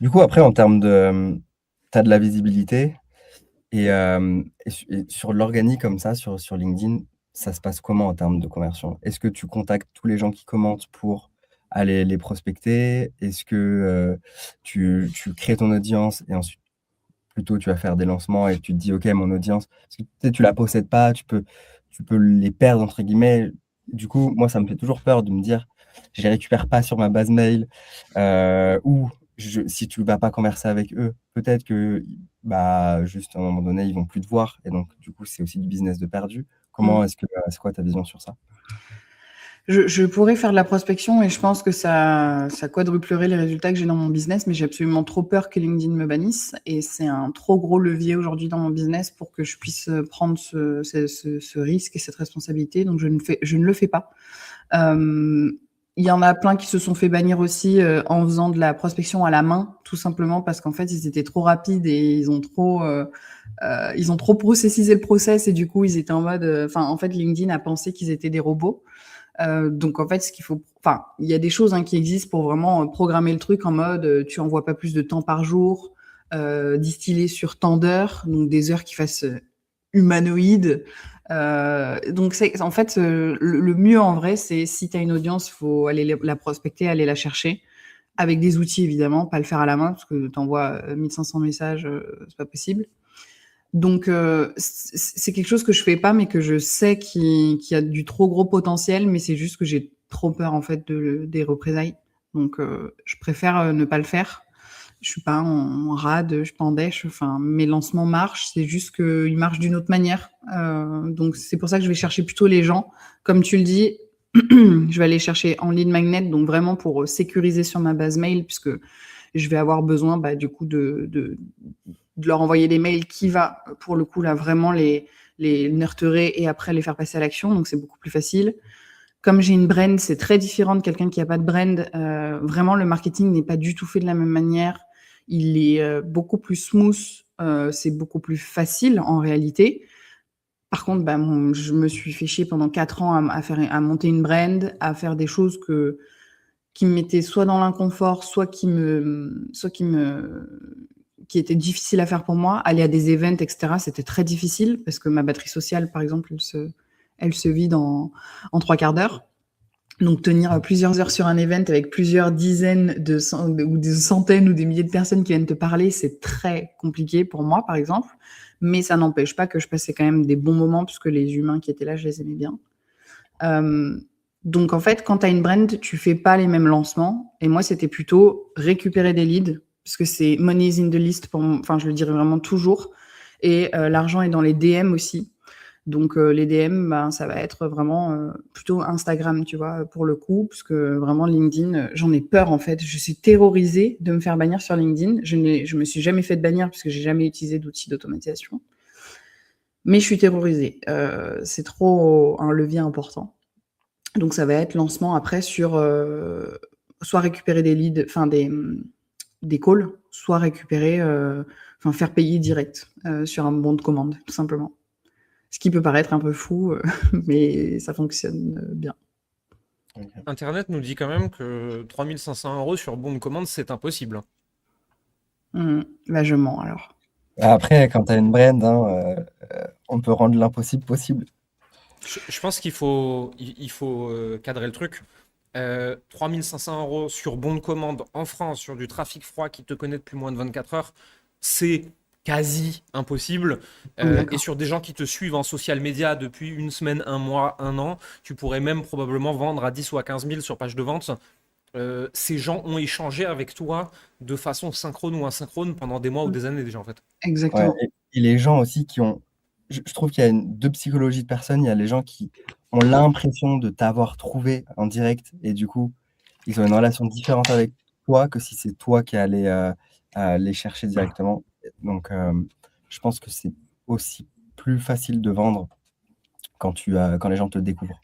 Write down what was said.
Du coup, après, en termes de, tu as de la visibilité et sur l'organique comme ça, sur LinkedIn, ça se passe comment en termes de conversion? Est-ce que tu contactes tous les gens qui commentent pour aller les prospecter? Est-ce que, tu crées ton audience et ensuite plutôt tu vas faire des lancements et tu te dis: «OK, mon audience» parce que tu sais, tu la possèdes pas, tu peux «les perdre» entre guillemets. Du coup, moi, ça me fait toujours peur de me dire: «Je les récupère pas sur ma base mail», ou si tu vas pas converser avec eux, peut-être que, bah, juste à un moment donné, ils vont plus te voir et donc du coup, c'est aussi du business de perdu. Mmh. C'est quoi ta vision sur ça? Je pourrais faire de la prospection et je pense que ça quadruplerait les résultats que j'ai dans mon business, mais j'ai absolument trop peur que LinkedIn me bannisse et c'est un trop gros levier aujourd'hui dans mon business pour que je puisse prendre ce risque et cette responsabilité. Donc je ne le fais pas. Il y en a plein qui se sont fait bannir aussi en faisant de la prospection à la main, tout simplement parce qu'en fait ils étaient trop rapides et ils ont trop processisé le process et du coup ils étaient en mode, enfin en fait LinkedIn a pensé qu'ils étaient des robots. Donc en fait, il y a des choses qui existent pour vraiment programmer le truc en mode tu envoies pas plus de temps par jour, distillé sur tant d'heures, donc des heures qui fassent humanoïdes. Donc c'est en fait le mieux en vrai, c'est si tu as une audience, faut aller la prospecter, aller la chercher avec des outils évidemment, pas le faire à la main parce que tu envoies 1500 messages, c'est pas possible. Donc, c'est quelque chose que je fais pas, mais que je sais qui a du trop gros potentiel, mais c'est juste que j'ai trop peur, en fait, des représailles. Donc, je préfère ne pas le faire. Je suis pas en rade, je suis pas en dèche. Enfin, mes lancements marchent, c'est juste qu'ils marchent d'une autre manière. Donc, c'est pour ça que je vais chercher plutôt les gens. Comme tu le dis, je vais aller chercher en lead magnet, donc vraiment pour sécuriser sur ma base mail, puisque je vais avoir besoin, bah, du coup, de leur envoyer des mails qui va, pour le coup, là, vraiment les nurturer et après les faire passer à l'action. Donc, c'est beaucoup plus facile. Comme j'ai une brand, c'est très différent de quelqu'un qui n'a pas de brand. Vraiment, le marketing n'est pas du tout fait de la même manière. Il est beaucoup plus smooth. C'est beaucoup plus facile en réalité. Par contre, bah, je me suis fait chier pendant 4 ans à monter une brand, à faire des choses qui me mettaient soit dans l'inconfort, qui étaient difficiles à faire pour moi. Aller à des events, etc., c'était très difficile parce que ma batterie sociale, par exemple, elle se vide en 3/4 d'heure. Donc, tenir plusieurs heures sur un event avec plusieurs dizaines ou des centaines ou des milliers de personnes qui viennent te parler, c'est très compliqué pour moi, par exemple. Mais ça n'empêche pas que je passais quand même des bons moments puisque les humains qui étaient là, je les aimais bien. Donc, en fait, quand tu as une brand, tu fais pas les mêmes lancements. Et moi, c'était plutôt récupérer des leads parce que c'est money is in the list enfin, je le dirais vraiment toujours. Et l'argent est dans les DM aussi. Donc, les DM, ben, ça va être vraiment plutôt Instagram, tu vois, pour le coup, parce que vraiment LinkedIn, j'en ai peur en fait. Je suis terrorisée de me faire bannir sur LinkedIn. Je me suis jamais fait bannir parce que j'ai jamais utilisé d'outils d'automatisation. Mais je suis terrorisée. C'est trop un levier important. Donc, ça va être lancement après sur soit récupérer des leads, enfin des calls, soit récupérer, enfin faire payer direct sur un bon de commande, tout simplement. Ce qui peut paraître un peu fou, mais ça fonctionne bien. OK. Internet nous dit quand même que 3 500 € sur bon de commande, c'est impossible, hein. Bah, je mens alors. Après, quand tu as une brand, on peut rendre l'impossible possible. Je pense il faut cadrer le truc. 3 500 € sur bon de commande en France, sur du trafic froid qui te connaît depuis moins de 24 heures, c'est quasi impossible. Et D'accord. sur des gens qui te suivent en social media depuis une semaine, un mois, un an, tu pourrais même probablement vendre à 10 ou à 15 000 sur page de vente. Ces gens ont échangé avec toi de façon synchrone ou asynchrone pendant des mois ou Mmh. des années déjà en fait. Ouais Exactement. et les gens aussi qui ont je trouve qu'il y a 2 psychologies de personnes. Il y a les gens qui ont l'impression de t'avoir trouvé en direct et du coup, ils ont une relation différente avec toi que si c'est toi qui es allé, les chercher directement. Donc, je pense que c'est aussi plus facile de vendre quand les gens te découvrent.